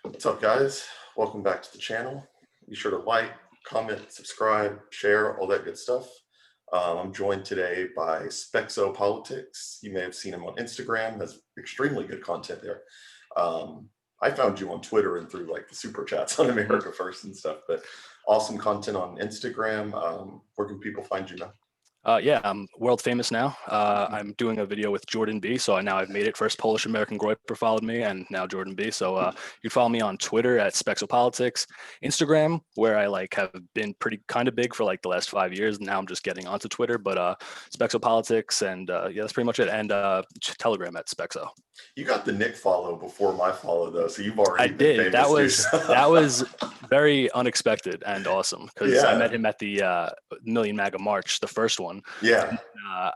What's up, guys? Welcome back to the channel. Be sure to like, comment, subscribe, share, all that good stuff. I'm joined today by SpeckzoPolitics. You may have seen him on Instagram, has extremely good content there. I found you on Twitter and through like the super chats on America First and stuff, but awesome content on Instagram. Where can people find you now? Yeah, I'm world famous now. I'm doing a video with Jordan B. So now I've made it. First Polish American Groyper followed me, and now Jordan B. So you can follow me on Twitter at SpeckzoPolitics, Instagram, where I have been pretty kind of big for like the last 5 years. Now I'm just getting onto Twitter, but SpeckzoPolitics, and yeah, that's pretty much it. And Telegram at Speckzo. You got the Nick follow before my follow though, so you've already I been did. famous. That was very unexpected and awesome because I Yeah. met him at the Million MAGA March, the first one. Yeah. And,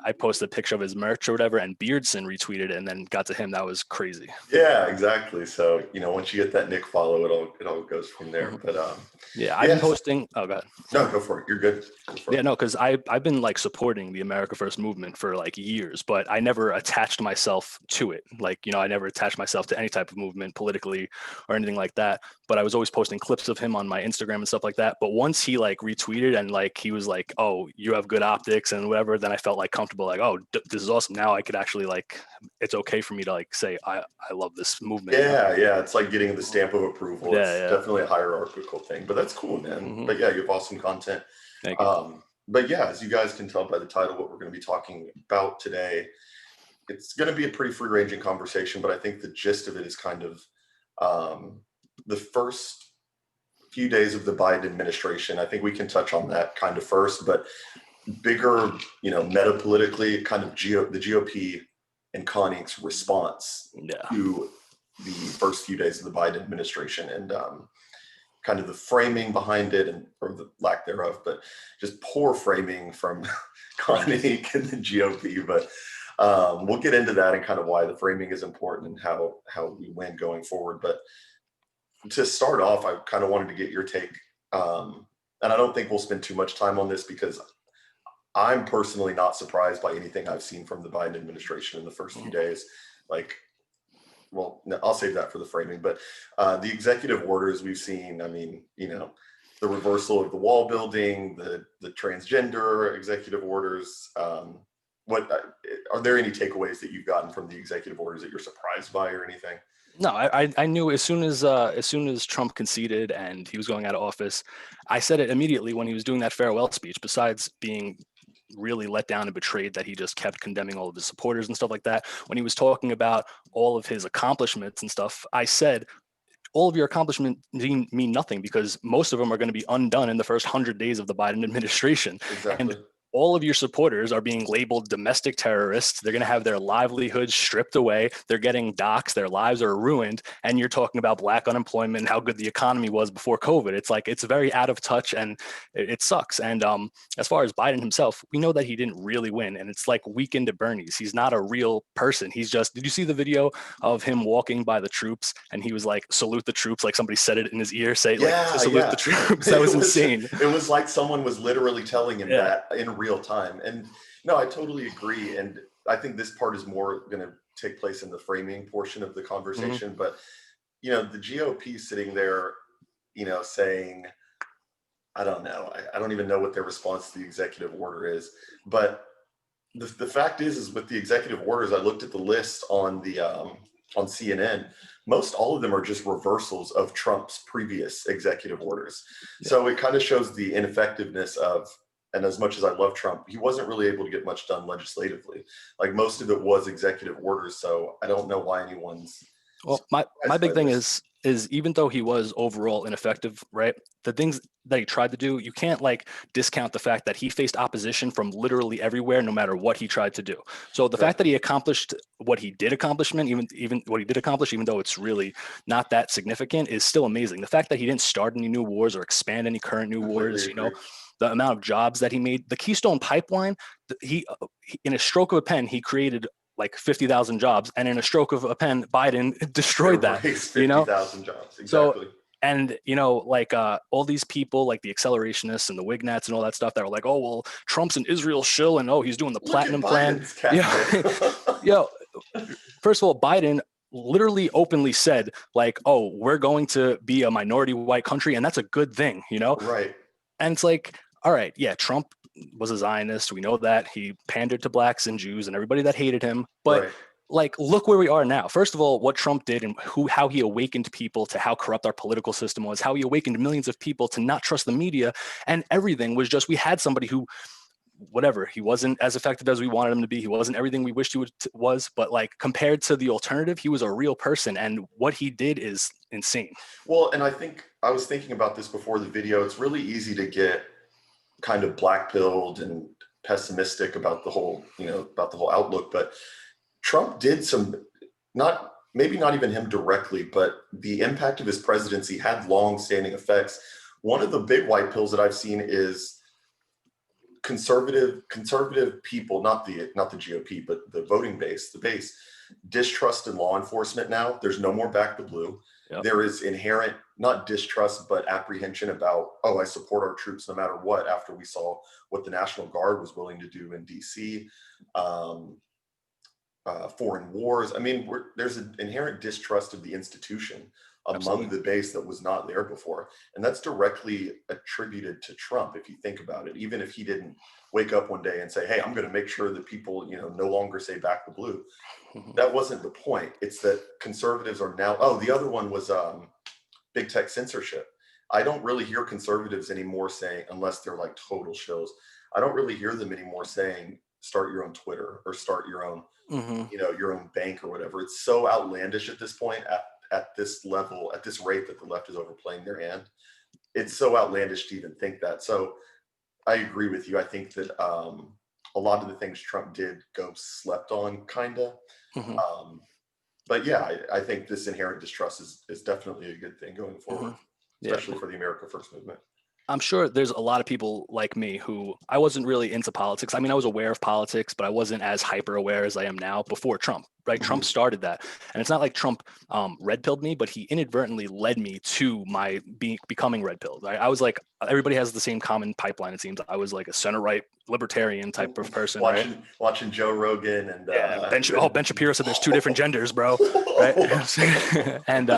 I posted a picture of his merch or whatever, and Beardson retweeted it, and then got to him. That was crazy. Yeah, exactly. So, once you get that Nick follow, it all goes from there. But yeah, I've been posting. Oh, go ahead. No, go for it. You're good. Yeah, no, because I've been like supporting the America First movement for like years, but I never attached myself to it. I never attached myself to any type of movement politically or anything like that. But I was always posting clips of him on my Instagram and stuff like that. But once he retweeted and he was like, "Oh, you have good optics" and whatever, then I felt comfortable. Oh, this is awesome. Now I could actually it's okay for me to say I love this movement. Yeah, yeah. It's like getting the stamp of approval. Yeah, it's definitely a hierarchical thing, but that's cool, man. But yeah, you have awesome content. Thank you. But yeah, as you guys can tell by the title, what we're going to be talking about today, it's going to be a pretty free-ranging conversation, but I think the gist of it is kind of the first few days of the Biden administration. I think we can touch on that kind of first, but bigger, meta-politically, kind of the GOP and Connie's response to the first few days of the Biden administration and kind of the framing behind it or the lack thereof, but just poor framing from Connie and the GOP. But we'll get into that and kind of why the framing is important and how we win going forward. But to start off, I kind of wanted to get your take. And I don't think we'll spend too much time on this because I'm personally not surprised by anything I've seen from the Biden administration in the first few days. Well, I'll save that for the framing, but the executive orders we've seen, the reversal of the wall building, the transgender executive orders, what are there any takeaways that you've gotten from the executive orders that you're surprised by or anything? No, I knew as soon as Trump conceded and he was going out of office, I said it immediately when he was doing that farewell speech, besides being really let down and betrayed that he just kept condemning all of his supporters and stuff like that. When he was talking about all of his accomplishments and stuff, I said, all of your accomplishments mean nothing because most of them are going to be undone in the first 100 days of the Biden administration. Exactly. And all of your supporters are being labeled domestic terrorists. They're going to have their livelihoods stripped away. They're getting doxxed. Their lives are ruined. And you're talking about black unemployment and how good the economy was before COVID. It's very out of touch and it sucks. And as far as Biden himself, we know that he didn't really win. And it's like weekend at Bernie's. He's not a real person. He's just, did you see the video of him walking by the troops and he was like, salute the troops, like somebody said it in his ear, say to salute the troops. That was insane. It was like someone was literally telling him that in real time. And no, I totally agree. And I think this part is more going to take place in the framing portion of the conversation. But, the GOP sitting there, saying, I don't know. I don't even know what their response to the executive order is. But the fact is with the executive orders, I looked at the list on the on CNN. Most all of them are just reversals of Trump's previous executive orders. So it kind of shows the ineffectiveness of, and as much as I love Trump, he wasn't really able to get much done legislatively. Most of it was executive orders. So I don't know why anyone's. Well, my big thing is even though he was overall ineffective, right? The things that he tried to do, you can't discount the fact that he faced opposition from literally everywhere, no matter what he tried to do. So the fact that he accomplished what he did accomplish, even what he did accomplish, even though it's really not that significant, is still amazing. The fact that he didn't start any new wars or expand any current new wars, the amount of jobs that he made, the Keystone Pipeline, he in a stroke of a pen, he created 50,000 jobs, and in a stroke of a pen, Biden destroyed that. 50,000 jobs, exactly. So, and all these people, like the accelerationists and the Wignats and all that stuff, that were like, oh well, Trump's an Israel shill, and he's doing the platinum plan. First of all, Biden literally openly said like, oh, we're going to be a minority white country, and that's a good thing, you know? Right. And it's like, all right, yeah, Trump was a Zionist. We know that. He pandered to blacks and Jews and everybody that hated him. But Right. like, look where we are now. First of all, what Trump did and how he awakened people to how corrupt our political system was, how he awakened millions of people to not trust the media, and everything was just, we had somebody who, whatever, he wasn't as effective as we wanted him to be. He wasn't everything we wished he was, but like compared to the alternative, he was a real person. And what he did is insane. Well, and I think I was thinking about this before the video. It's really easy to get kind of black-pilled and pessimistic about the whole, about the whole outlook. But Trump did some, maybe not even him directly, but the impact of his presidency had long-standing effects. One of the big white pills that I've seen is conservative people, not the GOP, but the voting base, the base, distrust in law enforcement now. There's no more back the blue. Yep. There is inherent, not distrust, but apprehension about, oh, I support our troops no matter what, after we saw what the National Guard was willing to do in DC, foreign wars. I mean, there's an inherent distrust of the institution among Absolutely. The base that was not there before. And that's directly attributed to Trump, if you think about it. Even if he didn't wake up one day and say, hey, I'm going to make sure that people, no longer say back the blue. That wasn't the point. It's that conservatives are now, the other one was big tech censorship. I don't really hear conservatives anymore saying, unless they're like total shows, I don't really hear them anymore saying, start your own Twitter or start your own, your own bank or whatever. It's so outlandish at this point, at this level, at this rate that the left is overplaying their hand. It's so outlandish to even think that. So I agree with you. I think that a lot of the things Trump did go slept on, kind of. But yeah, I think this inherent distrust is definitely a good thing going forward, especially for the America First movement. I'm sure there's a lot of people like me who I wasn't really into politics. I mean, I was aware of politics, but I wasn't as hyper aware as I am now before Trump, right? Trump started that. And it's not like Trump red pilled me, but he inadvertently led me to my becoming red pilled. I was like, everybody has the same common pipeline, it seems. I was like a center right libertarian type of person, watching Joe Rogan and Ben Shapiro said there's two different genders, bro. Right. And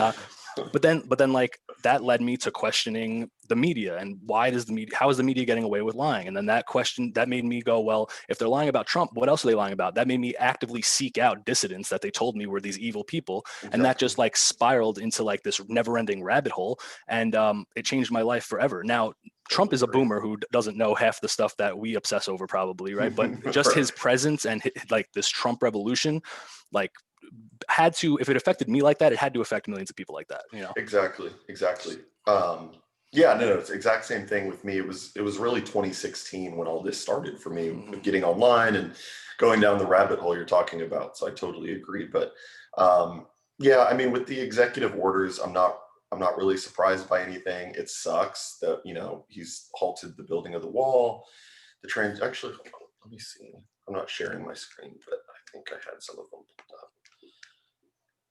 but then like that led me to questioning the media and how is the media getting away with lying? And then that made me go, well, if they're lying about Trump, what else are they lying about? That made me actively seek out dissidents that they told me were these evil people. Exactly. And that just like spiraled into like this never ending rabbit hole. And it changed my life forever. Now, Trump is a boomer who doesn't know half the stuff that we obsess over probably, right? But just his presence and like this Trump revolution, like had to, if it affected me like that, it had to affect millions of people like that, Exactly. Yeah, no, it's the exact same thing with me. It was really 2016 when all this started for me, getting online and going down the rabbit hole you're talking about. So I totally agree. But yeah, I mean, with the executive orders, I'm not really surprised by anything. It sucks that, he's halted the building of the wall, actually, hold on, let me see. I'm not sharing my screen, but I think I had some of them pulled up.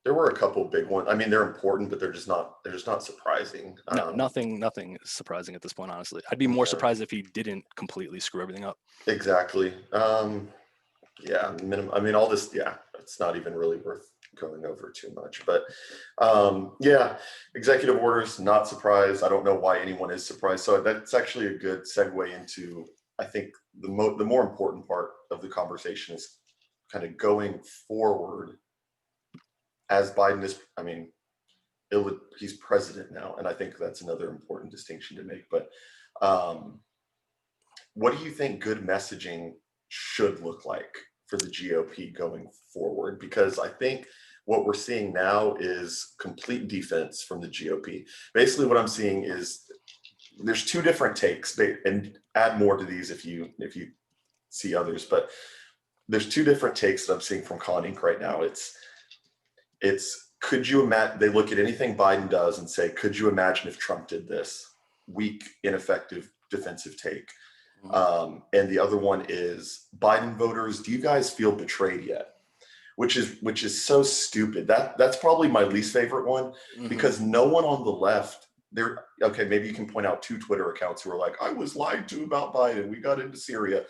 There were a couple of big ones. I mean, they're important, but they're just not surprising. No, nothing is surprising at this point, honestly. I'd be more surprised if he didn't completely screw everything up. Exactly. Yeah, I mean, all this, yeah, it's not even really worth going over too much. But yeah, executive orders, not surprised. I don't know why anyone is surprised. So that's actually a good segue into, I think, the more important part of the conversation is kind of going forward. As Biden is, I mean, he's president now, and I think that's another important distinction to make. But what do you think good messaging should look like for the GOP going forward? Because I think what we're seeing now is complete defense from the GOP. Basically, what I'm seeing is there's two different takes, and add more to these if you see others. But there's two different takes that I'm seeing from Con Inc. right now. It's could you imagine, they look at anything Biden does and say, could you imagine if Trump did this? Weak, ineffective, defensive take. And the other one is Biden voters, do you guys feel betrayed yet? Which is so stupid. That's probably my least favorite one, because no one on the left, maybe you can point out two Twitter accounts who are like, I was lied to about Biden. We got into Syria.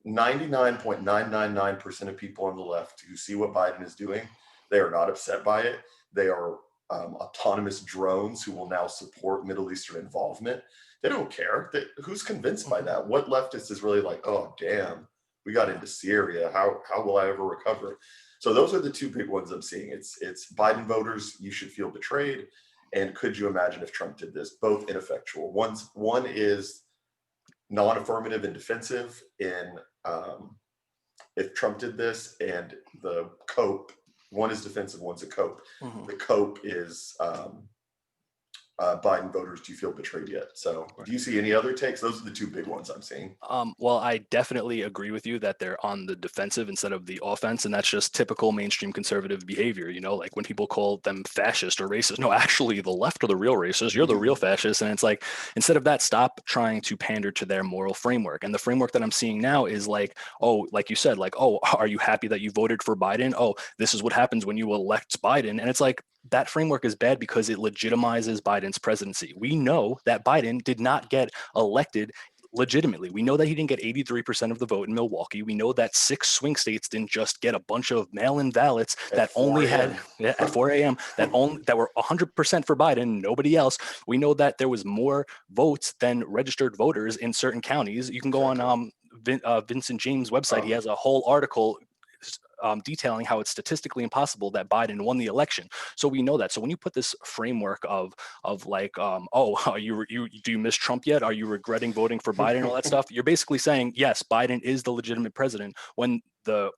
99.999% of people on the left who see what Biden is doing They are not upset by it. They are autonomous drones who will now support Middle Eastern involvement. They don't care. Who's convinced by that? What leftist is really like, oh, damn, we got into Syria. How will I ever recover? So those are the two big ones I'm seeing. It's Biden voters, you should feel betrayed. And could you imagine if Trump did this? Both ineffectual. One is non-affirmative and defensive in if Trump did this, and the cope, one is defensive, one's a cope. The cope is Biden voters, do you feel betrayed yet? So do you see any other takes? Those are the two big ones I'm seeing. Well, I definitely agree with you that they're on the defensive instead of the offense. And that's just typical mainstream conservative behavior. Like when people call them fascist or racist. No, actually, the left are the real racists. You're the real fascist. And it's like, instead of that, stop trying to pander to their moral framework. And the framework that I'm seeing now is like, oh, like you said, like, oh, are you happy that you voted for Biden? Oh, this is what happens when you elect Biden. And it's like, that framework is bad because it legitimizes Biden's presidency. We know that Biden did not get elected legitimately. We know that he didn't get 83% of the vote in Milwaukee. We know that 6 swing states didn't just get a bunch of mail-in ballots that only had at 4 a.m. that were 100% for Biden, nobody else. We know that there was more votes than registered voters in certain counties. You can go on Vincent James' website. He has a whole article detailing how it's statistically impossible that Biden won the election. So we know that. So when you put this framework of like, do you miss Trump yet? Are you regretting voting for Biden and all that stuff? You're basically saying, yes, Biden is the legitimate president, when the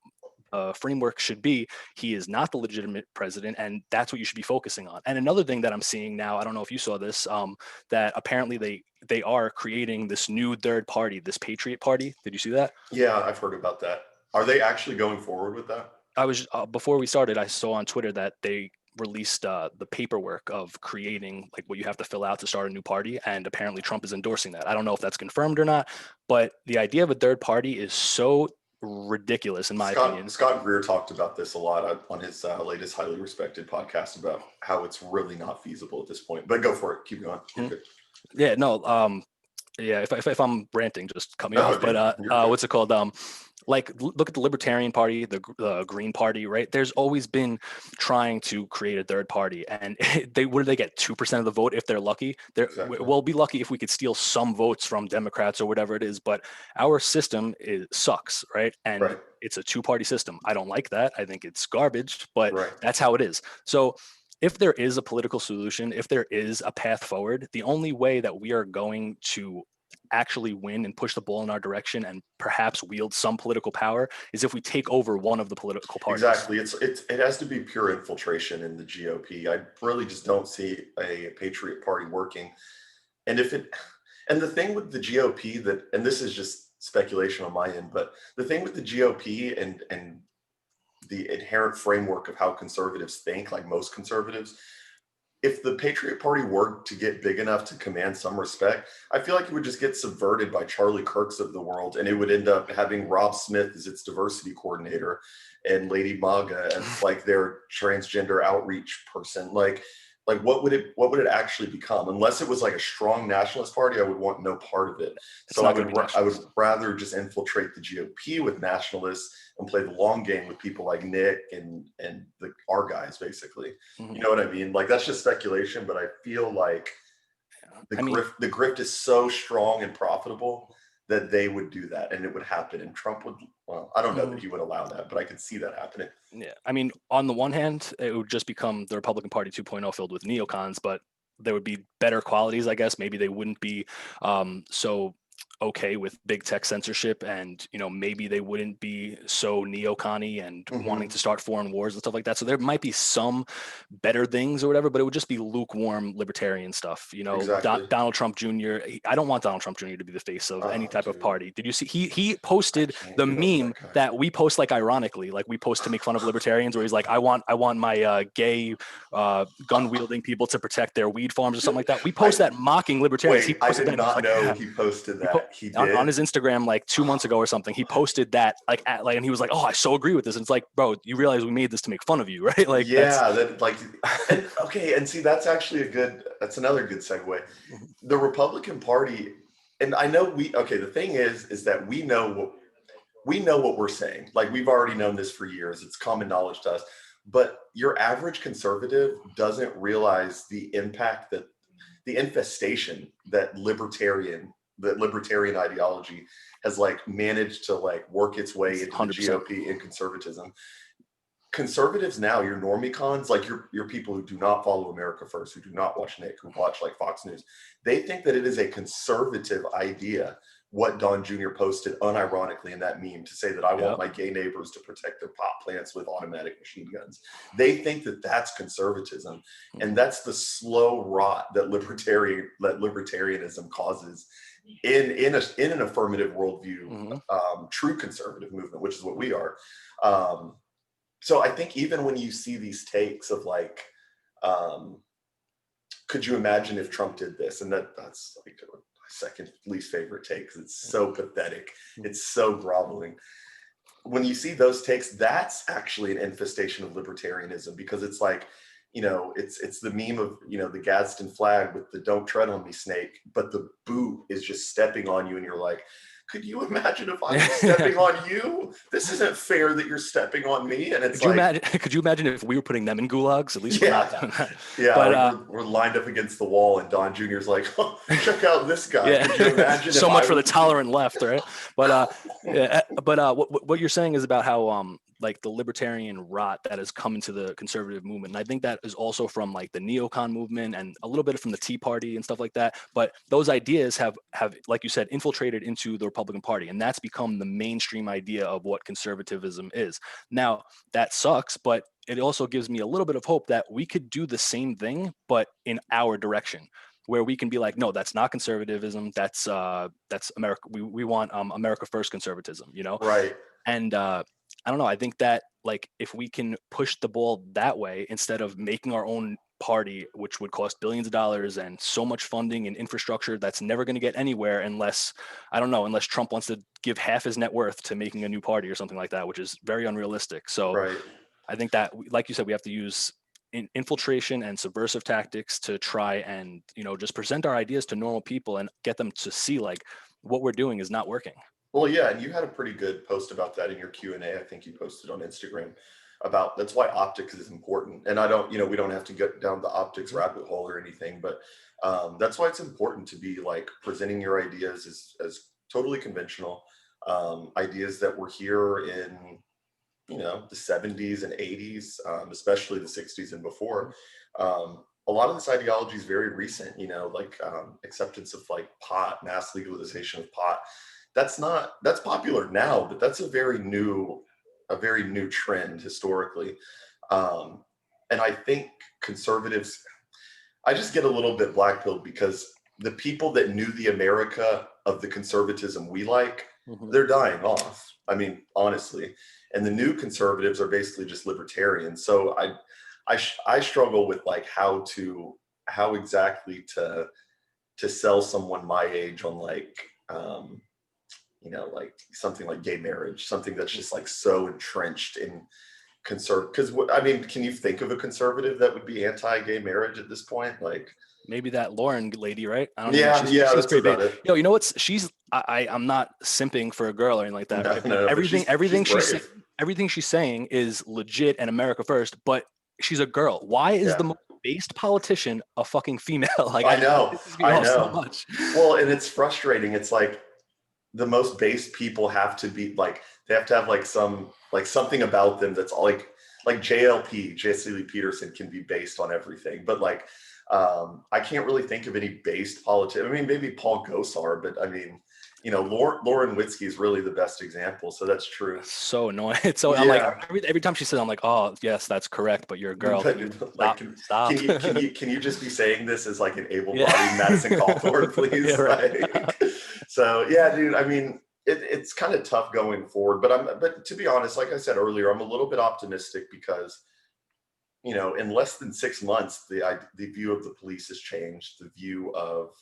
framework should be he is not the legitimate president, and that's what you should be focusing on. And another thing that I'm seeing now, I don't know if you saw this, that apparently they are creating this new third party, this Patriot Party. Did you see that? Yeah, I've heard about that. Are they actually going forward with that? I was before we started, I saw on Twitter that they released the paperwork of creating like what you have to fill out to start a new party, and apparently Trump is endorsing that. I don't know if that's confirmed or not, but the idea of a third party is so ridiculous in my opinion. Scott Greer talked about this a lot on his latest highly respected podcast about how it's really not feasible at this point. But go for it. Keep going. Yeah, no. Yeah, if I'm ranting, just cut me off. But what's it called? Like look at the Libertarian Party, the Green Party, right? There's always been trying to create a third party, and what do they get? 2% of the vote if they're lucky. We'll be lucky if we could steal some votes from Democrats or whatever it is. But our system sucks, right? And it's a 2-party system. I don't like that. I think it's garbage, but that's how it is. So if there is a political solution, if there is a path forward, the only way that we are going to actually win and push the ball in our direction and perhaps wield some political power is if we take over one of the political parties. Exactly. It has to be pure infiltration in the GOP. I really just don't see a Patriot Party working. And the thing with the GOP and this is just speculation on my end, but the thing with the GOP and the inherent framework of how conservatives think, like most conservatives, if the Patriot Party were to get big enough to command some respect, I feel like it would just get subverted by Charlie Kirks of the world, and it would end up having Rob Smith as its diversity coordinator and Lady MAGA as like their transgender outreach person. Like what would it actually become? Unless it was like a strong nationalist party, I would want no part of it. So I would rather just infiltrate the GOP with nationalists and play the long game with people like Nick and our guys, basically. You know what I mean? Like that's just speculation, but I feel like the grift is so strong and profitable that they would do that and it would happen. And Trump would, well, I don't know that he would allow that, but I could see that happening. Yeah. I mean, on the one hand, it would just become the Republican Party 2.0 filled with neocons, but there would be better qualities, I guess. Maybe they wouldn't be so okay with big tech censorship, and maybe they wouldn't be so neocon-y and wanting to start foreign wars and stuff like that. So there might be some better things or whatever, but it would just be lukewarm libertarian stuff. Exactly. Donald Trump Jr. I don't want Donald Trump Jr. to be the face of any type of party. Did you see he posted the meme that we post, like ironically, like we post to make fun of libertarians, where he's like, I want my gay gun wielding people to protect their weed farms or something like that. We post that mocking libertarians. Wait, I did not know he posted that. He did on his Instagram like 2 months ago or something. He posted that and he was like, "Oh, I so agree with this." And it's like, bro, you realize we made this to make fun of you, right? Like, and see, that's actually that's another good segue. The Republican Party, and I know the thing is that we know what we're saying. Like we've already known this for years. It's common knowledge to us. But your average conservative doesn't realize the impact that the infestation that libertarian ideology has like managed to like work its way into the 100%. GOP and conservatism. Conservatives now, your normicons, like your people who do not follow America First, who do not watch Nick, who watch like Fox News, they think that it is a conservative idea what Don Jr. posted unironically in that meme to say that I want my gay neighbors to protect their pot plants with automatic machine guns. They think that that's conservatism, and that's the slow rot that libertarianism causes in an affirmative worldview, true conservative movement, which is what we are. So I think even when you see these takes of like, could you imagine if Trump did this? And that's like my second least favorite take because it's so pathetic. It's so groveling. When you see those takes, that's actually an infestation of libertarianism, because it's like, it's the meme of, the Gadsden flag with the "don't tread on me" snake, but the boot is just stepping on you and you're like, could you imagine if I was stepping on you? This isn't fair that you're stepping on me. And it's could you imagine if we were putting them in gulags? At least we're not doing that. Yeah, but we're lined up against the wall and Don Jr.'s like, oh, check out this guy. Could you imagine so much for the tolerant left, right? But what you're saying is about how like the libertarian rot that has come into the conservative movement. And I think that is also from like the neocon movement and a little bit from the Tea Party and stuff like that. But those ideas have, like you said, infiltrated into the Republican Party. And that's become the mainstream idea of what conservatism is. Now, that sucks, but it also gives me a little bit of hope that we could do the same thing, but in our direction, where we can be like, no, that's not conservatism. That's America. We want America First conservatism, Right. And I don't know. I think that like if we can push the ball that way instead of making our own party, which would cost billions of dollars and so much funding and infrastructure that's never going to get anywhere unless Trump wants to give half his net worth to making a new party or something like that, which is very unrealistic. So right. I think that, like you said, we have to use infiltration and subversive tactics to try and, just present our ideas to normal people and get them to see like what we're doing is not working. Well, yeah, and you had a pretty good post about that in your Q&A. I think you posted on Instagram about that's why optics is important. And I don't, we don't have to get down the optics rabbit hole or anything, but that's why it's important to be like presenting your ideas as totally conventional ideas that were here in, the 70s and 80s, especially the 60s and before. A lot of this ideology is very recent, like acceptance of like pot, mass legalization of pot. That's popular now, but that's a very new trend historically. And I think conservatives, I just get a little bit black-pilled because the people that knew the America of the conservatism we like, they're dying off. I mean, honestly, and the new conservatives are basically just libertarians. So I struggle with like how exactly to sell someone my age on like, like something like gay marriage, something that's just like so entrenched in conservative. Because can you think of a conservative that would be anti-gay marriage at this point? Like maybe that Lauren lady, right? I don't know. She's that's pretty about big. it. You know what's I'm not simping for a girl or anything like that. No, everything she's saying is legit and America First, but she's a girl. Why is the most based politician a fucking female? Like I know. So much. Well, and it's frustrating. It's like the most based people have to be like, they have to have like something about them that's all like JLP, Jesse Lee Peterson can be based on everything, but like I can't really think of any based politician. I mean, maybe Paul Gosar, but I mean, Lauren Witzke is really the best example. So that's true. So annoying. So I'm like, every time she says, I'm like, oh yes, that's correct, but you're a girl. Stop. Can you just be saying this as like an able-bodied Madison Cawthorn, please? Yeah, right. So yeah, dude. I mean, it's kind of tough going forward, but to be honest, like I said earlier, I'm a little bit optimistic because, in less than 6 months, the view of the police has changed. The view of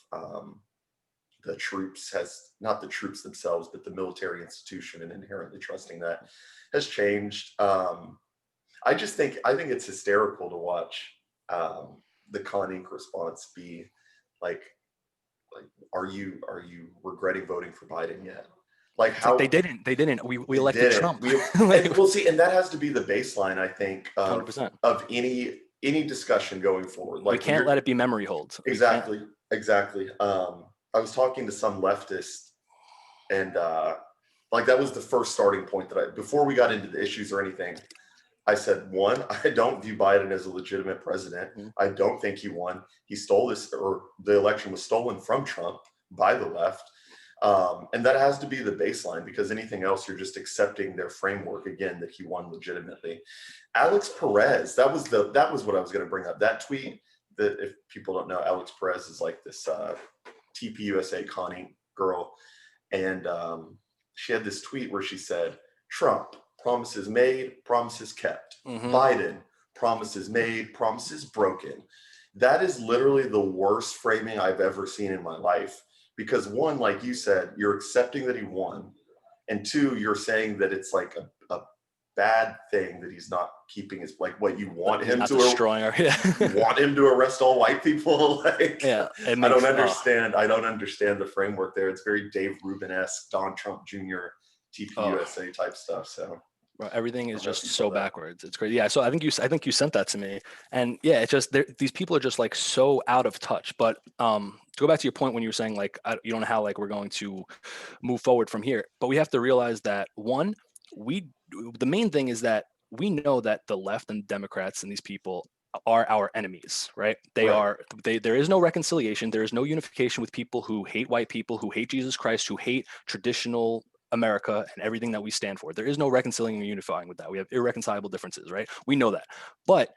the troops not the troops themselves, but the military institution and inherently trusting that has changed. I think it's hysterical to watch the Con Inc. response be like, are you regretting voting for Biden yet? Like It's like how they didn't. We they elected didn't. Trump. We Like, and we'll see, and that has to be the baseline, I think, 100%. of any discussion going forward. We Like when can't you're let it be memory holds. We can't. exactly, exactly. I was talking to some leftist, and like that was the first starting point that I before we got into the issues or anything. I said, one, I don't view Biden as a legitimate president. Mhm. I don't think he won. He stole this, or the election was stolen from Trump by the left. And that has to be the baseline because anything else, you're just accepting their framework again that he won legitimately. Alex Perez, that was what I was going to bring up. That tweet that if people don't know, Alex Perez is like this TPUSA Connie girl. And she had this tweet where she said, Trump, promises made, promises kept. Biden, promises made, promises broken. That is literally the worst framing I've ever seen in my life. Because one, like you said, you're accepting that he won. And two, you're saying that it's like a bad thing that he's not keeping his, like what you want him to, destroying our, yeah. you want him to arrest all white people. Like, Yeah, it I don't makes, understand. I don't understand the framework there. It's very Dave Rubin-esque, Don Trump Jr., TPUSA type stuff. So everything is I don't know if just you so saw that. backwards. It's crazy. Yeah. So I think you sent that to me, and yeah, it's just these people are just like so out of touch. But to go back to your point when you were saying like you don't know how like we're going to move forward from here, but we have to realize that one, the main thing is that we know that the left and Democrats and these people are our enemies, right? There is no reconciliation. There is no unification with people who hate white people, who hate Jesus Christ, who hate traditional America and everything that we stand for. There is no reconciling or unifying with that. We have irreconcilable differences, right? We know that. But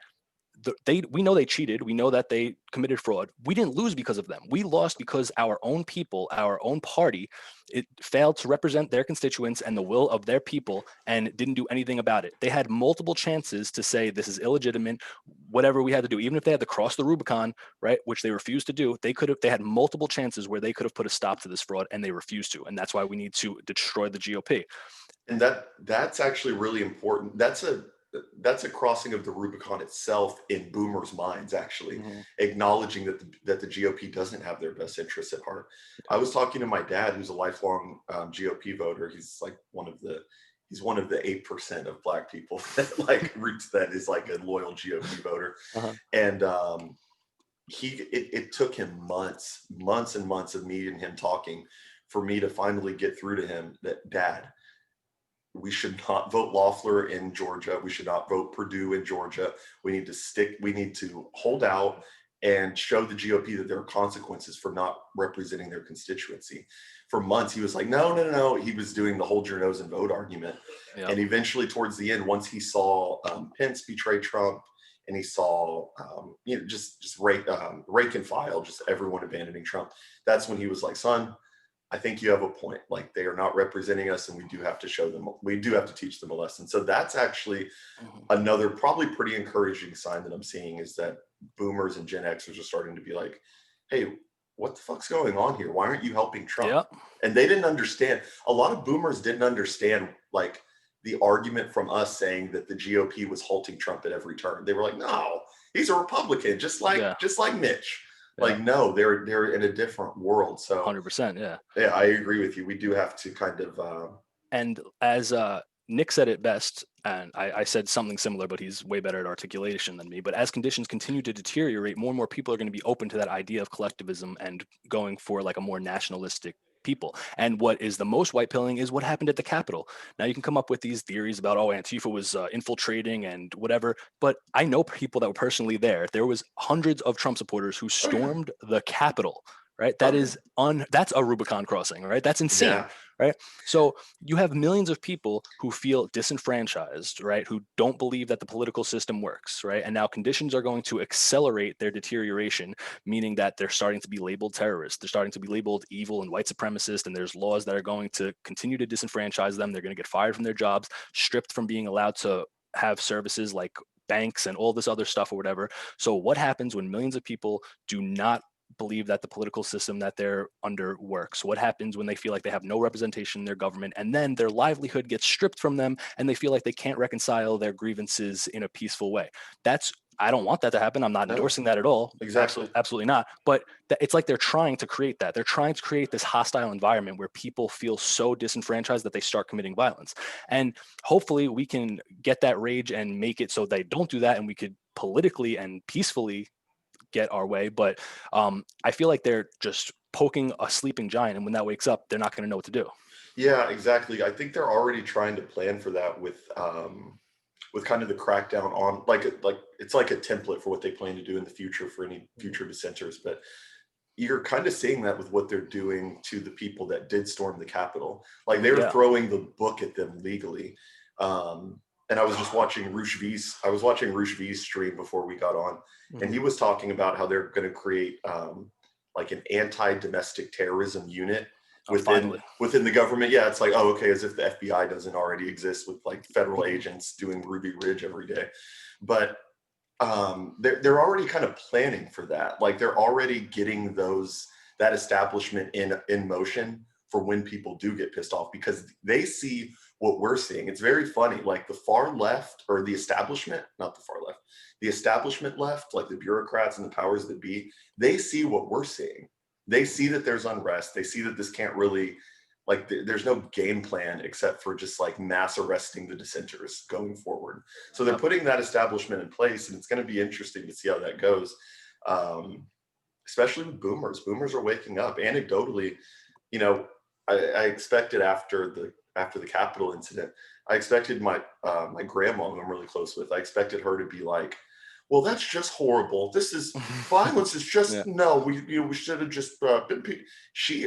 we know they cheated. We know that they committed fraud. We didn't lose because of them. We lost because our own people, our own party, it failed to represent their constituents and the will of their people and didn't do anything about it. They had multiple chances to say this is illegitimate, whatever we had to do, even if they had to cross the Rubicon, right, which they refused to do. They had multiple chances where they could have put a stop to this fraud and they refused to. And that's why we need to destroy the GOP. And that's actually really important. That's a crossing of the Rubicon itself in boomers' minds, actually, acknowledging that the GOP doesn't have their best interests at heart. I was talking to my dad, who's a lifelong GOP voter. He's like one of the 8% of Black people that is like a loyal GOP voter. And it took him months and months of me and him talking for me to finally get through to him that, Dad, we should not vote Loeffler in Georgia. We should not vote Perdue in Georgia. We need to hold out and show the GOP that there are consequences for not representing their constituency. For months, he was like, no. He was doing the hold your nose and vote argument. Yep. And eventually towards the end, once he saw Pence betray Trump and he saw, just rake and file, just everyone abandoning Trump, that's when he was like, son, I think you have a point. Like, they are not representing us, and we do have to teach them a lesson. So that's actually another probably pretty encouraging sign that I'm seeing, is that boomers and Gen Xers are starting to be like, hey, what the fuck's going on here? Why aren't you helping Trump? Yep. And they didn't understand. A lot of boomers didn't understand like the argument from us saying that the GOP was halting Trump at every turn. They were like, no, he's a Republican, just like Mitch. Like, no, they're in a different world. So 100%. Yeah, I agree with you. We do have to kind of. And as Nick said it best, and I said something similar, but he's way better at articulation than me. But as conditions continue to deteriorate, more and more people are going to be open to that idea of collectivism and going for like a more nationalistic people. And what is the most white pilling is what happened at the Capitol. Now you can come up with these theories about, Antifa was infiltrating and whatever, but I know people that were personally there. There was hundreds of Trump supporters who stormed the Capitol, right? That's a Rubicon crossing, right? That's insane, right? So you have millions of people who feel disenfranchised, right? Who don't believe that the political system works, right? And now conditions are going to accelerate their deterioration, meaning that they're starting to be labeled terrorists. They're starting to be labeled evil and white supremacist, and there's laws that are going to continue to disenfranchise them. They're going to get fired from their jobs, stripped from being allowed to have services like banks and all this other stuff or whatever. So what happens when millions of people do not believe that the political system that they're under works? What happens when they feel like they have no representation in their government, and then their livelihood gets stripped from them and they feel like they can't reconcile their grievances in a peaceful way? That's I don't want that to happen. I'm not No, endorsing that at all. exactly. Absolutely not. But it's like they're trying to create that. They're trying to create this hostile environment where people feel so disenfranchised that they start committing violence. And hopefully we can get that rage and make it so they don't do that, and we could politically and peacefully get our way. But I feel like they're just poking a sleeping giant, and when that wakes up, they're not going to know what to do. Yeah, exactly. I think they're already trying to plan for that with kind of the crackdown on like it's like a template for what they plan to do in the future for any future dissenters. But you're kind of seeing that with what they're doing to the people that did storm the Capitol. Like they were Yeah. throwing the book at them legally. And I was just watching I was watching Roosh V's stream before we got on, and he was talking about how they're going to create like an anti-domestic terrorism unit within the government. Yeah, it's like, oh, okay, as if the FBI doesn't already exist with like federal agents doing Ruby Ridge every day. But they're already kind of planning for that. Like they're already getting that establishment in motion for when people do get pissed off, because they see what we're seeing. It's very funny. Like the far left, or the establishment, not the far left, the establishment left, like the bureaucrats and the powers that be, they see what we're seeing. They see that there's unrest. They see that this can't really, like there's no game plan except for just like mass arresting the dissenters going forward. So they're putting that establishment in place, and it's going to be interesting to see how that goes. Especially with boomers. Boomers are waking up. Anecdotally, you know, I expected after the Capitol incident, I expected my grandma, who I'm really close with, I expected her to be like, well, that's just horrible. This is violence is just Yeah. no. We should have just been.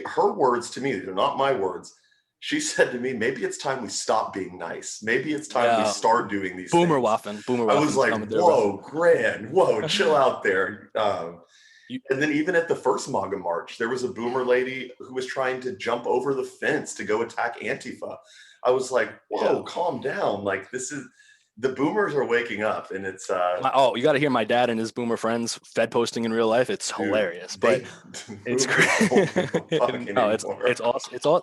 Her words to me, they're not my words. She said to me, maybe it's time we stop being nice. Maybe it's time we start doing these Boomer things. waffing. I was like, coming through, whoa, Gran, whoa, chill out there. You- And then even at the first MAGA march, there was a boomer lady who was trying to jump over the fence to go attack Antifa. I was like, whoa, calm down. Like the boomers are waking up, and it's you got to hear my dad and his boomer friends Fed posting in real life. It's hilarious, but it's crazy. No, it's awesome. It's all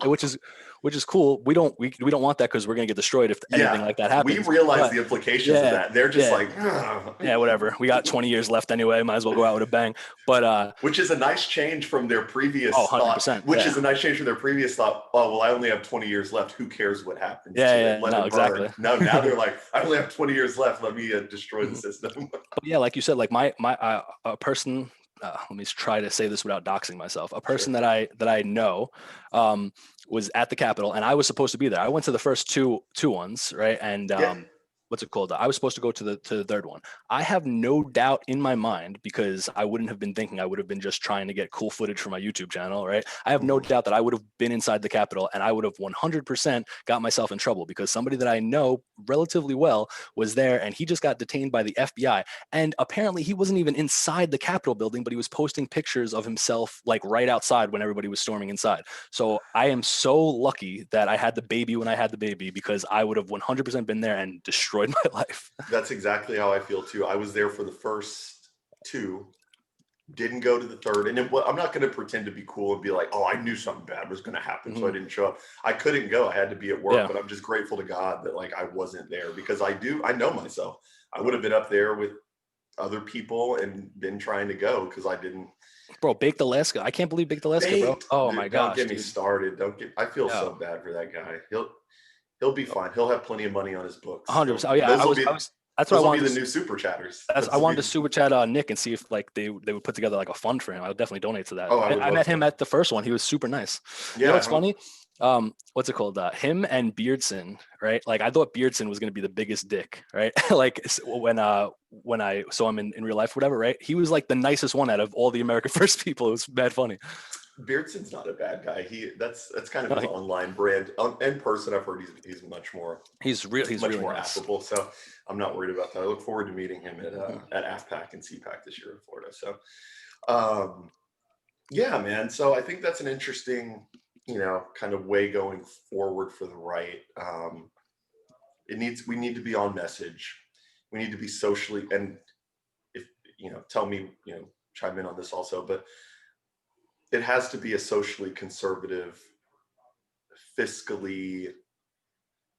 which is cool. We don't want that, because we're gonna get destroyed if anything like that happens. We realize the implications of that. They're just like, yeah, whatever. We got 20 years left anyway. Might as well go out with a bang. But which is a nice change from their previous 100%. Which is a nice change from their previous thought. Oh, well, I only have 20 years left. Who cares what happens? Yeah, Let it burn. exactly. Now they're like, I only have 20 years left. Let me destroy the system. But yeah, like you said, like a person. Let me try to say this without doxing myself. A person that I know was at the Capitol, and I was supposed to be there. I went to the first two ones, right? And what's it called? I was supposed to go to the third one. I have no doubt in my mind, because I wouldn't have been thinking. I would have been just trying to get cool footage for my YouTube channel, right? I have no doubt that I would have been inside the Capitol, and I would have 100% got myself in trouble, because somebody that I know relatively well was there, and he just got detained by the FBI. And apparently he wasn't even inside the Capitol building, but he was posting pictures of himself like right outside when everybody was storming inside. So I am so lucky that I had the baby when I had the baby, because I would have 100% been there and destroyed my life. That's exactly how I feel too. I was there for the first two, didn't go to the third. And I'm not going to pretend to be cool and be like, oh, I knew something bad was going to happen, so I didn't show up. I couldn't go. I had to be at work, but I'm just grateful to God that like I wasn't there, because I know myself. I would have been up there with other people and been trying to go, because I didn't. Bro, Baked Alaska. I can't believe Baked Alaska, bro. Oh my gosh. Don't get me started. I feel so bad for that guy. He'll be fine. He'll have plenty of money on his books. 100%. Oh yeah, that's what I wanted. Be the new super chatters. I wanted to super chat Nick and see if like they would put together like a fund for him. I would definitely donate to that. Oh, I met him at the first one. He was super nice. Yeah, you know what's funny? What's it called? Him and Beardson, right? Like I thought Beardson was gonna be the biggest dick, right? Like when I saw him in real life, whatever, right? He was like the nicest one out of all the America First people. It was bad funny. Beardson's not a bad guy. That's kind of his online brand. In person, I've heard he's much more. He's much really more nice. affable. So I'm not worried about that. I look forward to meeting him at AFPAC and CPAC this year in Florida. So, yeah, man. So I think that's an interesting, kind of way going forward for the right. We need to be on message. We need to be socially, and if tell me, chime in on this also, but it has to be a socially conservative, fiscally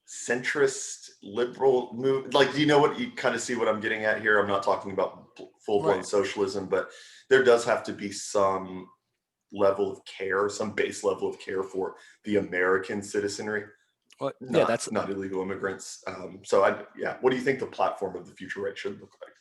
centrist liberal move. Like, do you know what you kind of see what I'm getting at here? I'm not talking about full-blown socialism, but there does have to be some level of care, some base level of care for the American citizenry, Well, yeah, not illegal immigrants. What do you think the platform of the future right should look like?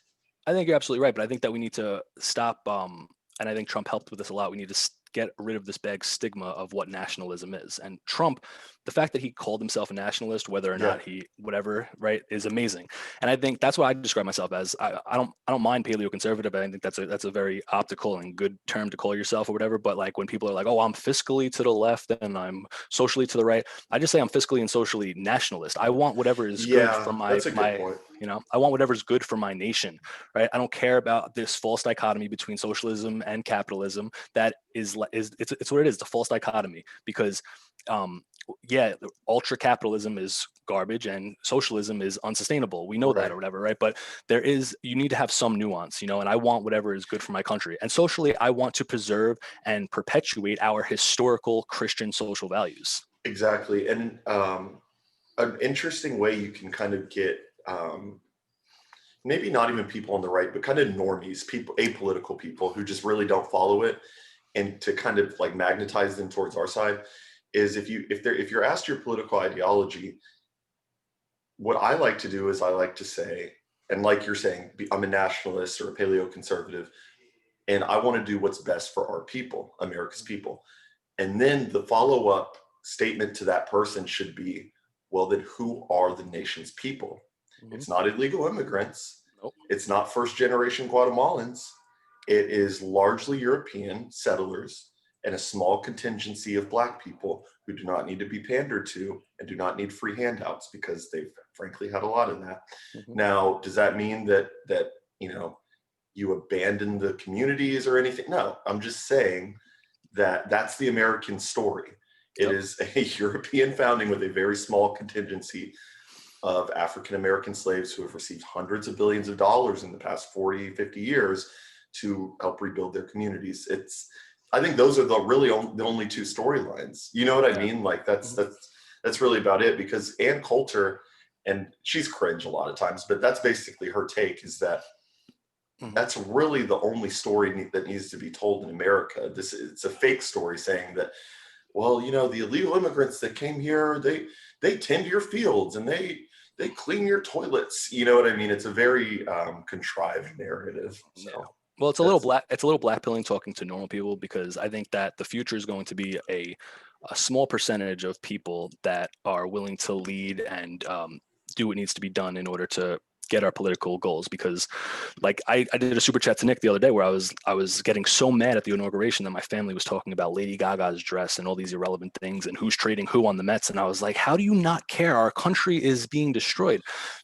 I think you're absolutely right, but I think that we need to stop. And I think Trump helped with this a lot. We need to get rid of this big stigma of what nationalism is. And Trump, the fact that he called himself a nationalist, whether or not whatever, right, is amazing. And I think that's what I describe myself as. I don't mind paleoconservative. I think that's a very optical and good term to call yourself or whatever. But like when people are like, oh, I'm fiscally to the left and I'm socially to the right, I just say I'm fiscally and socially nationalist. I want whatever is good for that's a good point. I want whatever's good for my nation, right? I don't care about this false dichotomy between socialism and capitalism. That is it's what it is. It's a false dichotomy because ultra capitalism is garbage and socialism is unsustainable. We know that or whatever, right? But you need to have some nuance, and I want whatever is good for my country. And socially, I want to preserve and perpetuate our historical Christian social values. Exactly. And an interesting way you can kind of get maybe not even people on the right, but kind of normies, people, apolitical people who just really don't follow it, and to kind of like magnetize them towards our side is if you're asked your political ideology, what I like to do is I like to say, and like you're saying, I'm a nationalist or a paleoconservative, and I want to do what's best for our people, America's people. And then the follow-up statement to that person should be, well, then who are the nation's people? It's not illegal immigrants. Nope. It's not first-generation Guatemalans. It is largely European settlers and a small contingency of Black people who do not need to be pandered to and do not need free handouts because they've frankly had a lot of that. Now, does that mean that you abandon the communities or anything? No, I'm just saying that that's the American story. It is a European founding with a very small contingency of African-American slaves who have received hundreds of billions of dollars in the past 40, 50 years to help rebuild their communities. I think those are the only two storylines. You know what I mean? Like that's really about it, because Ann Coulter, and she's cringe a lot of times, but that's basically her take, is that that's really the only story that needs to be told in America. It's a fake story saying that, well, the illegal immigrants that came here, they tend your fields and they clean your toilets. You know what I mean? It's a very contrived narrative. So. Yeah. Well, it's a little blackpilling talking to normal people, because I think that the future is going to be a small percentage of people that are willing to lead and do what needs to be done in order to get our political goals. Because like I did a super chat to Nick the other day where I was getting so mad at the inauguration that my family was talking about Lady Gaga's dress and all these irrelevant things and who's trading who on the Mets. And I was like, how do you not care? Our country is being destroyed.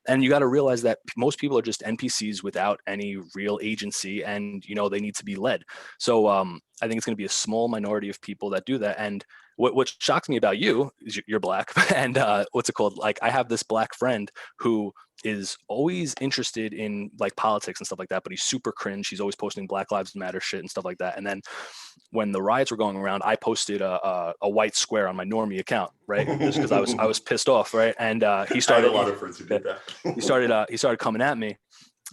And you got to realize that most people are just NPCs without any real agency, and they need to be led. So I think it's going to be a small minority of people that do that. And what shocks me about you is you're Black, and what's it called? Like I have this Black friend who is always interested in like politics and stuff like that, but he's super cringe. He's always posting Black Lives Matter shit and stuff like that. And then when the riots were going around, I posted a white square on my normie account, right? Just because I was pissed off, right? And he started. I had a lot of friends who did that. he started coming at me.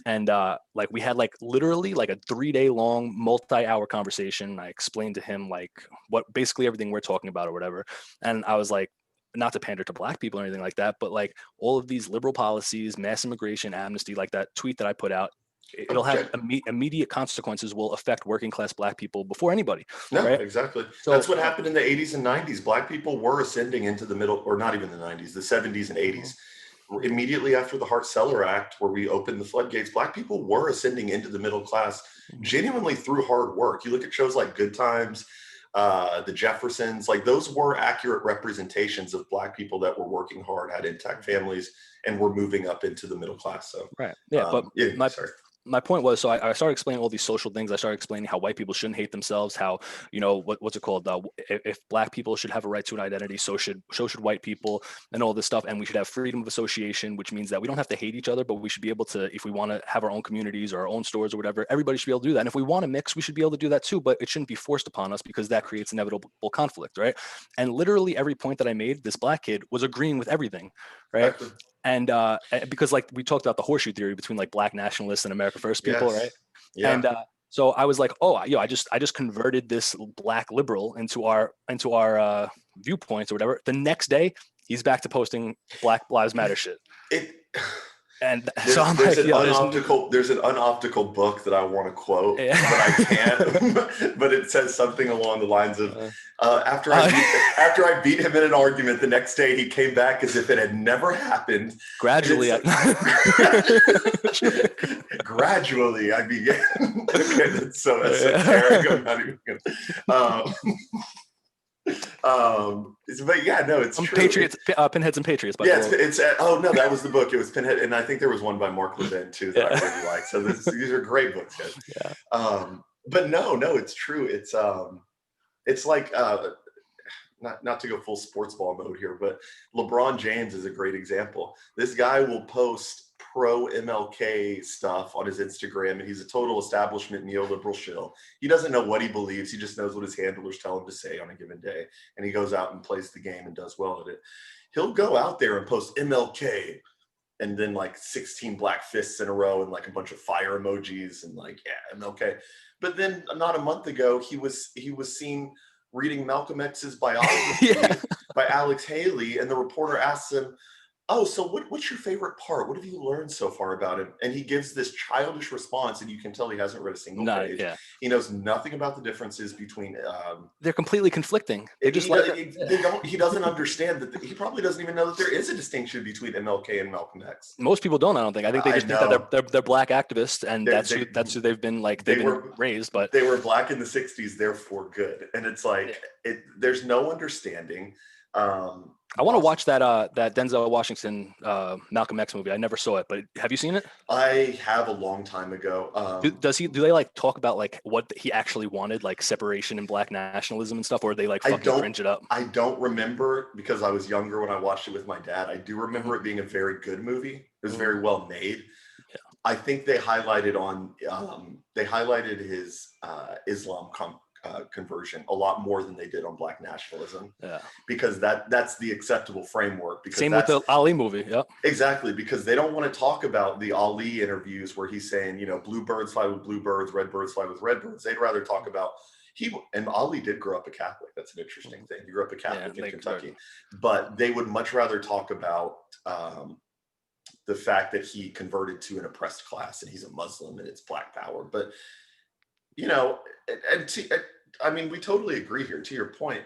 And like we had like literally like a 3-day long multi-hour conversation. I explained to him like what basically everything we're talking about or whatever. And I was like, not to pander to Black people or anything like that, but like all of these liberal policies, mass immigration, amnesty, like that tweet that I put out, it'll have immediate consequences, will affect working class Black people before anybody. No, right? Exactly. So that's what happened in the 80s and 90s. Black people were ascending into the middle, or not even the 90s, the 70s and 80s. Immediately after the Hart-Celler Act, where we opened the floodgates, Black people were ascending into the middle class genuinely through hard work. You look at shows like Good Times, the Jeffersons, like those were accurate representations of Black people that were working hard, had intact families, and were moving up into the middle class. So right, yeah. But my point was, so I started explaining all these social things. I started explaining how white people shouldn't hate themselves, how, what's it called? If black people should have a right to an identity, so should white people, and all this stuff. And we should have freedom of association, which means that we don't have to hate each other, but we should be able to, if we want to have our own communities or our own stores or whatever, everybody should be able to do that. And if we want to mix, we should be able to do that too, but it shouldn't be forced upon us because that creates inevitable conflict, right? And literally every point that I made, this black kid was agreeing with everything, right? Exactly. And because like we talked about the horseshoe theory between like black nationalists and America First people, Yes. right? Yeah. And so I was like, oh, I just converted this black liberal into our viewpoints or whatever. The next day, he's back to posting Black Lives Matter shit. And so I'm there's like, there's an unoptical book that I want to quote, Yeah. but I can't. But it says something along the lines of, after I beat him in an argument, the next day he came back as if it had never happened. Gradually, gradually I began. Okay, that's so esoteric. I'm not even gonna. But yeah, no, it's true. Patriots, Pinheads and Patriots. By it's oh no, that was the book. It was Pinhead, and I think there was one by Mark Levin too that I really like. So these are great books, guys. Yeah. But no, it's true. It's like not to go full sports ball mode here, but LeBron James is a great example. This guy will post pro MLK stuff on his Instagram, and he's a total establishment neoliberal shill. He doesn't know what he believes. He just knows what his handlers tell him to say on a given day. And he goes out and plays the game and does well at it. He'll go out there and post MLK and then like 16 black fists in a row and like a bunch of fire emojis and like, yeah, MLK. But then not a month ago, he was seen reading Malcolm X's biography by Alex Haley, and the reporter asks him, oh, so what's your favorite part? What have you learned so far about him? And he gives this childish response, and you can tell he hasn't read a single page. Yeah. He knows nothing about the differences between. They're completely conflicting. He doesn't understand that. He probably doesn't even know that there is a distinction between MLK and Malcolm X. Most people don't. I don't think. I think they just think that they're black activists, and that's who they've been like. They've been raised, but they were black in the '60s, therefore good. And it's like there's no understanding. I want to watch that Denzel Washington Malcolm X movie. I never saw it, but have you seen it? I have a long time ago. Do they like talk about like what he actually wanted, like separation and black nationalism and stuff, or they like fucking cringe it up? I don't remember because I was younger when I watched it with my dad. I do remember it being a very good movie. It was very well made. Yeah. I think they highlighted his Islam conversion a lot more than they did on black nationalism. Yeah, because that's the acceptable framework. Because same with the Ali movie. Yeah, exactly, because they don't want to talk about the Ali interviews where he's saying, blue birds fly with blue birds, red birds fly with red birds. They'd rather talk about and Ali did grow up a Catholic. That's an interesting thing. He grew up a Catholic in Kentucky, but they would much rather talk about the fact that he converted to an oppressed class and he's a Muslim and it's black power. But we totally agree here. To your point,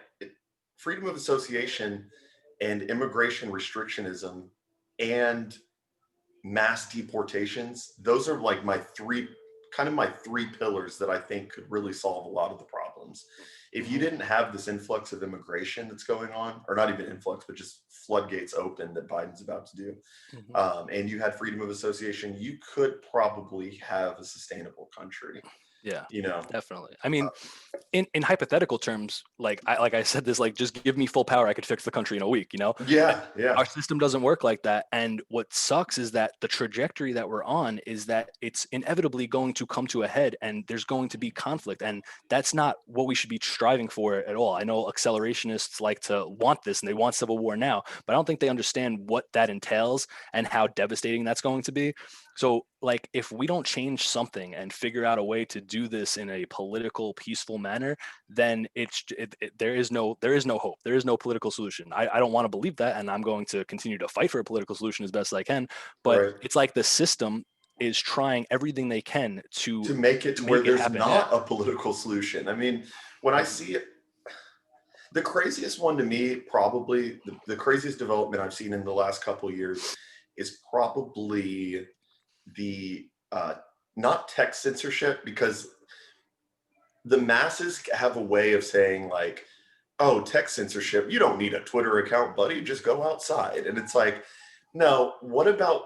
freedom of association and immigration restrictionism and mass deportations, those are like my three pillars that I think could really solve a lot of the problems. If you didn't have this influx of immigration that's going on, or not even influx, but just floodgates open that Biden's about to do, and you had freedom of association, you could probably have a sustainable country. Yeah, definitely. I mean, in hypothetical terms, like I said this, like just give me full power, I could fix the country in a week. Yeah. Our system doesn't work like that, and what sucks is that the trajectory that we're on is that it's inevitably going to come to a head, and there's going to be conflict, and that's not what we should be striving for at all. I know accelerationists like to want this, and they want civil war now, but I don't think they understand what that entails and how devastating that's going to be. So like, if we don't change something and figure out a way to do this in a political, peaceful manner, then there is no hope. There is no political solution. I don't want to believe that, and I'm going to continue to fight for a political solution as best I can. But It's like the system is trying everything they can to make it to where there's not a political solution. I mean, when I see it, the craziest one to me, probably the craziest development I've seen in the last couple of years is probably the not tech censorship, because the masses have a way of saying like, oh, tech censorship, you don't need a Twitter account, buddy, just go outside. And it's like, no, what about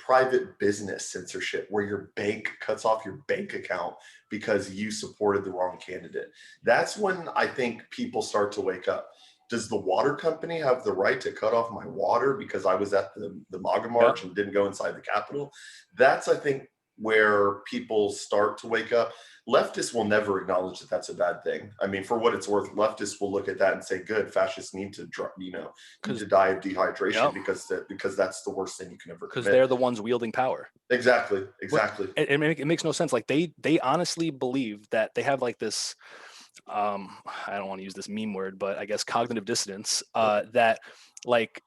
private business censorship where your bank cuts off your bank account because you supported the wrong candidate. That's when I think people start to wake up. Does the water company have the right to cut off my water because I was at the MAGA march and didn't go inside the Capitol? That's, I think, where people start to wake up. Leftists will never acknowledge that that's a bad thing. I mean, for what it's worth, leftists will look at that and say, good, fascists need to die of dehydration because that's the worst thing you can ever commit. Because they're the ones wielding power. Exactly. It makes no sense. Like they honestly believe that they have like this, I don't want to use this meme word, but I guess cognitive dissonance, that like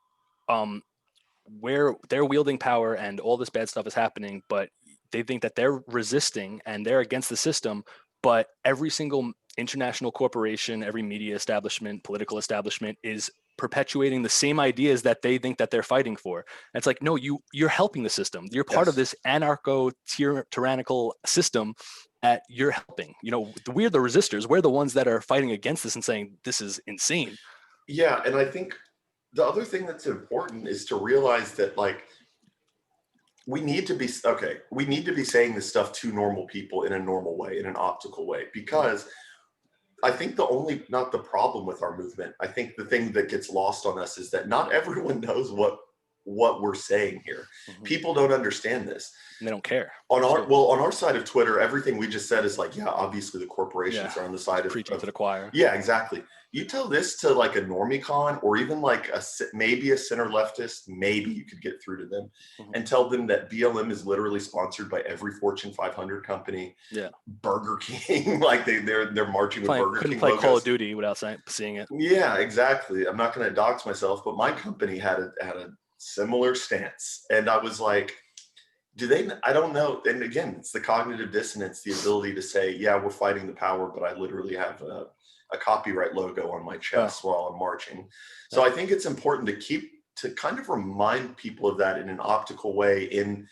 where they're wielding power and all this bad stuff is happening, but they think that they're resisting and they're against the system, but every single international corporation, every media establishment, political establishment is perpetuating the same ideas that they think that they're fighting for. And it's like, no, you're helping the system. You're part of this anarcho-tyrannical system that you're helping. We're the resistors. We're the ones that are fighting against this and saying this is insane. Yeah, and I think the other thing that's important is to realize that, like, we need to be saying this stuff to normal people in a normal way, in an optical way, because I think not the problem with our movement. I think the thing that gets lost on us is that not everyone knows what we're saying here. Mm-hmm. People don't understand this. And they don't care. On our side of Twitter, everything we just said is like, yeah, obviously the corporations are on the side of preaching to the choir. Yeah, exactly. You tell this to like a normie-con or even like maybe a center leftist, maybe you could get through to them and tell them that BLM is literally sponsored by every Fortune 500 company. Yeah, Burger King, like they're marching with Burger King. Couldn't play Call of Duty without seeing it. Yeah, exactly. I'm not going to dox myself, but my company had a similar stance, and I was like, I don't know. And again, it's the cognitive dissonance, the ability to say, yeah, we're fighting the power, but I literally have a copyright logo on my chest while I'm marching. So I think it's important to kind of remind people of that in an optical way in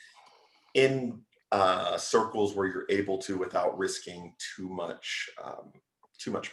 circles where you're able to without risking too much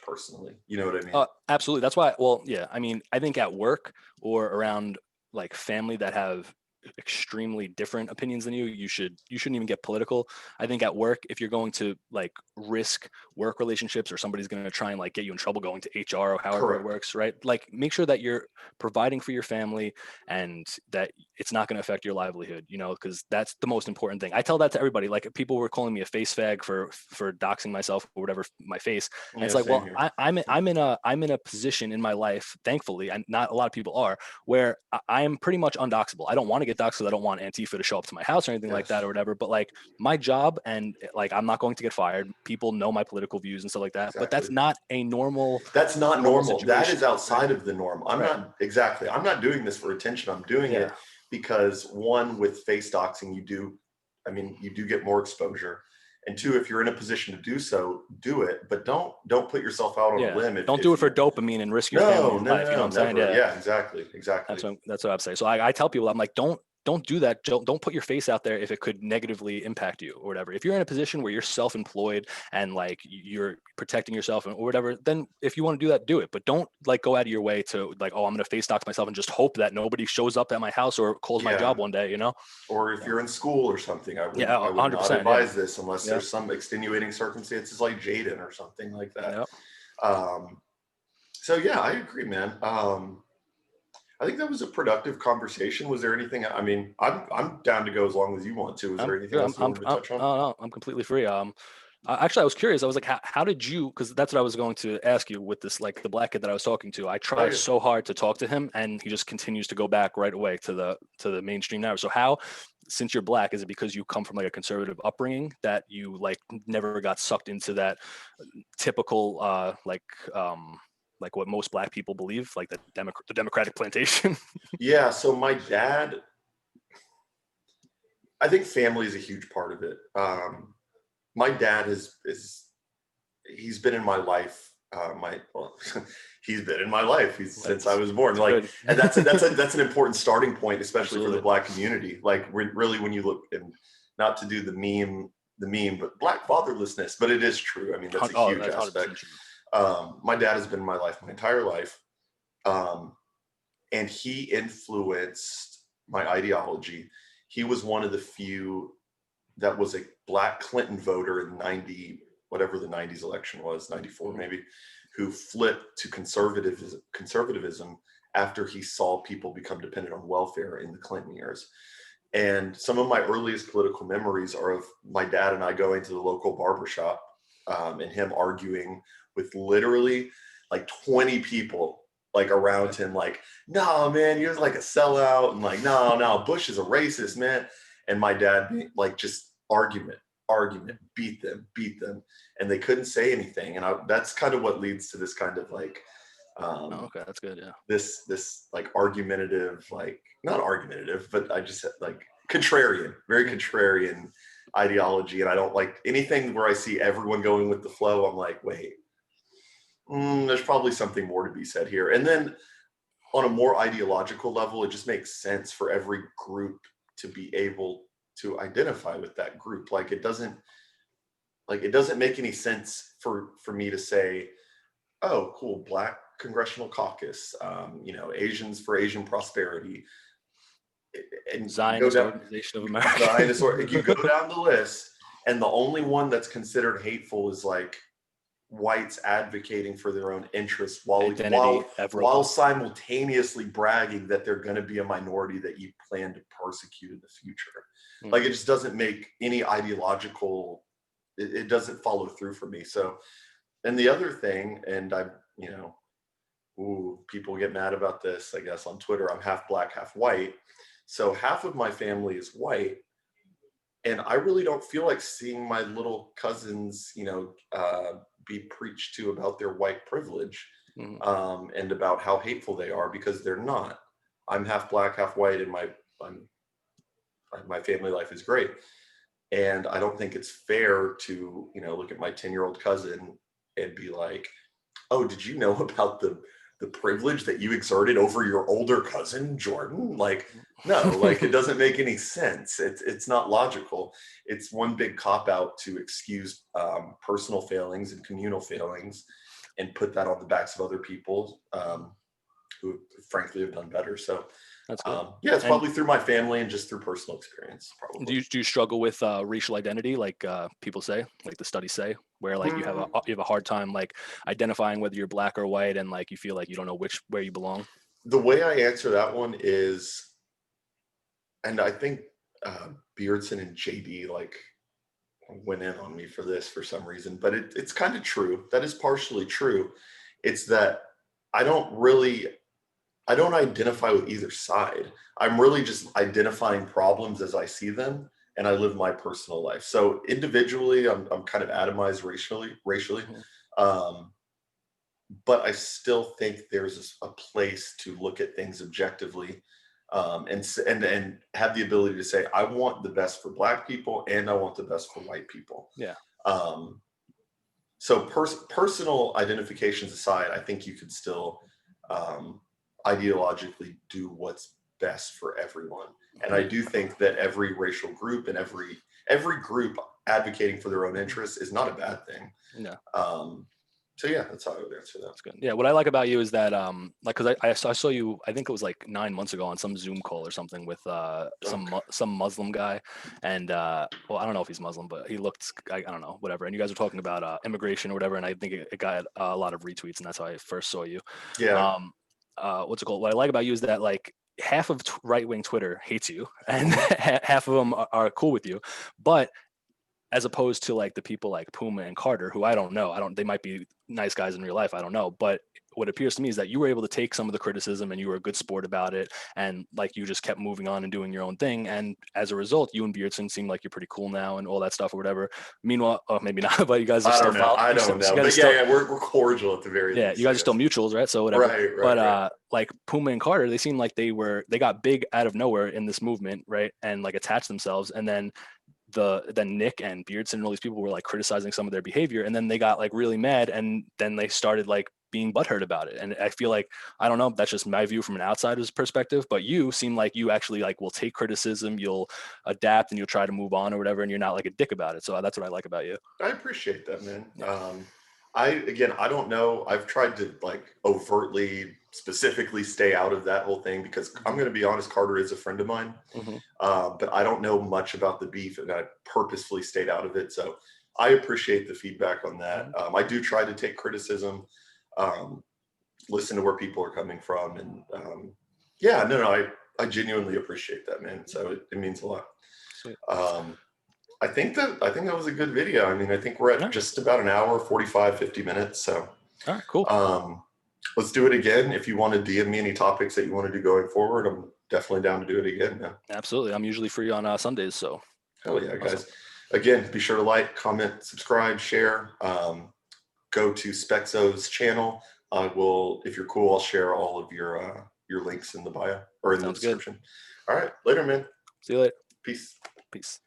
personally. You know what I mean? Absolutely. That's why. Well, yeah. I mean, I think at work or around like family that have extremely different opinions than you shouldn't even get political. I think at work, if you're going to like risk work relationships or somebody's going to try and like get you in trouble going to HR or however it works, right? Like make sure that you're providing for your family and that it's not going to affect your livelihood, because that's the most important thing. I tell that to everybody. Like people were calling me a face fag for doxing myself or whatever, my face. And it's like, well, I'm in a position in my life, thankfully, and not a lot of people are, where I am pretty much undoxable. I don't want to get doxed because I don't want Antifa to show up to my house or anything like that or whatever. But like my job and like I'm not going to get fired. People know my political views and stuff like that. Exactly. But that's not a normal. That's not normal. That is outside of the norm. I'm not doing this for attention. I'm doing it because one, with face doxing, you do get more exposure. And two, if you're in a position to do so, do it. But don't put yourself out on a limb. Don't do it for dopamine and risk your family life. You know what I'm saying? Yeah, exactly. That's what I'm saying. So I tell people, I'm like, don't do that. Don't put your face out there if it could negatively impact you or whatever. If you're in a position where you're self-employed and like you're protecting yourself or whatever, then if you want to do that, do it. But don't like go out of your way to like, oh, I'm going to face dox myself and just hope that nobody shows up at my house or calls my job one day, Or if you're in school or something, I would not advise this unless there's some extenuating circumstances like Jaden or something like that. So yeah, I agree, man. I think that was a productive conversation. Was there anything? I mean, I'm down to go as long as you want to. Is there anything else you wanted to touch on? No, I'm completely free. Actually, I was curious. I was like, how did you? Because that's what I was going to ask you with this, like the black kid that I was talking to. I tried so hard to talk to him, and he just continues to go back right away to the mainstream now. So how, since you're black, is it because you come from like a conservative upbringing that you like never got sucked into that typical like what most black people believe, like the Democratic plantation? Yeah. So my dad, I think family is a huge part of it. My dad he's been in my life. He's been in my life since I was born. Like, and that's an important starting point, especially for the black community. Like really, when you look, and not to do the meme, but black fatherlessness, but it is true. I mean, that's a huge aspect. My dad has been in my life my entire life. And he influenced my ideology. he was one of the few that was a Black Clinton voter in 90, whatever the 90s election was, 94 maybe, who flipped to conservatism after he saw people become dependent on welfare in the Clinton years. And some of my earliest political memories are of my dad and I going to the local barbershop and him arguing with literally like 20 people like around him, like, no, man, you're like a sellout. And like, no, Bush is a racist, man. And my dad being like, just argument, beat them. And they couldn't say anything. And that's kind of what leads to this kind of like, okay, that's good. Yeah. This like argumentative, like not argumentative, but I just like contrarian, very contrarian ideology. And I don't like anything where I see everyone going with the flow. I'm like, wait, there's probably something more to be said here. And then on a more ideological level, it just makes sense for every group to be able to identify with that group. Like it doesn't make any sense for me to say, oh, cool, Black Congressional Caucus, Asians for Asian Prosperity, and Zionist Organization of America. You go down the list, and the only one that's considered hateful is like whites advocating for their own interests while simultaneously bragging that they're going to be a minority that you plan to persecute in the future. Like it just doesn't make any ideological. It doesn't follow through for me. So, and the other thing, and people get mad about this, I guess, on Twitter. I'm half Black, half white. So half of my family is white. And I really don't feel like seeing my little cousins, be preached to about their white privilege and about how hateful they are, because they're not. I'm half Black, half white, and my family life is great. And I don't think it's fair to, look at my 10-year-old cousin and be like, oh, did you know about the privilege that you exerted over your older cousin, Jordan? Like, no, like it doesn't make any sense. It's not logical. It's one big cop-out to excuse personal failings and communal failings and put that on the backs of other people who frankly have done better. So that's good. It's probably through my family and just through personal experience. Probably. Do you struggle with racial identity, like people say, like the studies say, where like you have a hard time like identifying whether you're Black or white, and like you feel like you don't know where you belong? The way I answer that one is, and I think Beardson and JD like went in on me for this for some reason, but it's kind of true. That is partially true. It's that I don't identify with either side. I'm really just identifying problems as I see them, and I live my personal life. So individually, I'm kind of atomized racially. But I still think there's a place to look at things objectively, and have the ability to say, I want the best for Black people and I want the best for white people. Yeah. So personal identifications aside, I think you could still ideologically do what's best for everyone. And I do think that every racial group and every group advocating for their own interests is not a bad thing. Yeah. So yeah, that's how I would answer that. That's good. Yeah, what I like about you is that like, because I saw you, I think it was like 9 months ago on some Zoom call or something with some Muslim guy, and well, I don't know if he's Muslim, but he looked, I don't know, whatever. And you guys were talking about immigration or whatever, and I think it got a lot of retweets, and that's how I first saw you. Yeah. What's it called? What I like about you is that like half of right-wing Twitter hates you, and half of them are cool with you, but as opposed to like the people like Puma and Carter, who I don't know. They might be nice guys in real life. I don't know. But what appears to me is that you were able to take some of the criticism and you were a good sport about it. And like you just kept moving on and doing your own thing. And as a result, you and Beardson seem like you're pretty cool now and all that stuff or whatever. Meanwhile, maybe not, but you guys are still. I don't know. But yeah, we're cordial at the very least. Yeah, you guys are still mutuals, right? So whatever. Right. But like Puma and Carter, they seem like they got big out of nowhere in this movement, right? And like attached themselves. And then Nick and Beardson and all these people were like criticizing some of their behavior, and then they got like really mad, and then they started like being butthurt about it. And I feel like, I don't know, that's just my view from an outsider's perspective, but you seem like you actually like will take criticism, you'll adapt, and you'll try to move on or whatever, and you're not like a dick about it. So that's what I like about you. I appreciate that, man. Yeah. I don't know. I've tried to like overtly, specifically stay out of that whole thing because I'm going to be honest, Carter is a friend of mine, but I don't know much about the beef, and I purposefully stayed out of it. So I appreciate the feedback on that. I do try to take criticism, listen to where people are coming from, and yeah, no, I genuinely appreciate that, man. So it means a lot. Sweet. I think that was a good video. I mean, I think we're at just about an hour, 45, 50 minutes. So, all right, cool. Let's do it again. If you want to DM me any topics that you want to do going forward, I'm definitely down to do it again. Yeah. Absolutely. I'm usually free on Sundays. So hell yeah, guys. Awesome. Again, be sure to like, comment, subscribe, share. Go to Speckzo's channel. If you're cool, I'll share all of your links in the bio or in the description. All right. Later, man. See you later. Peace. Peace.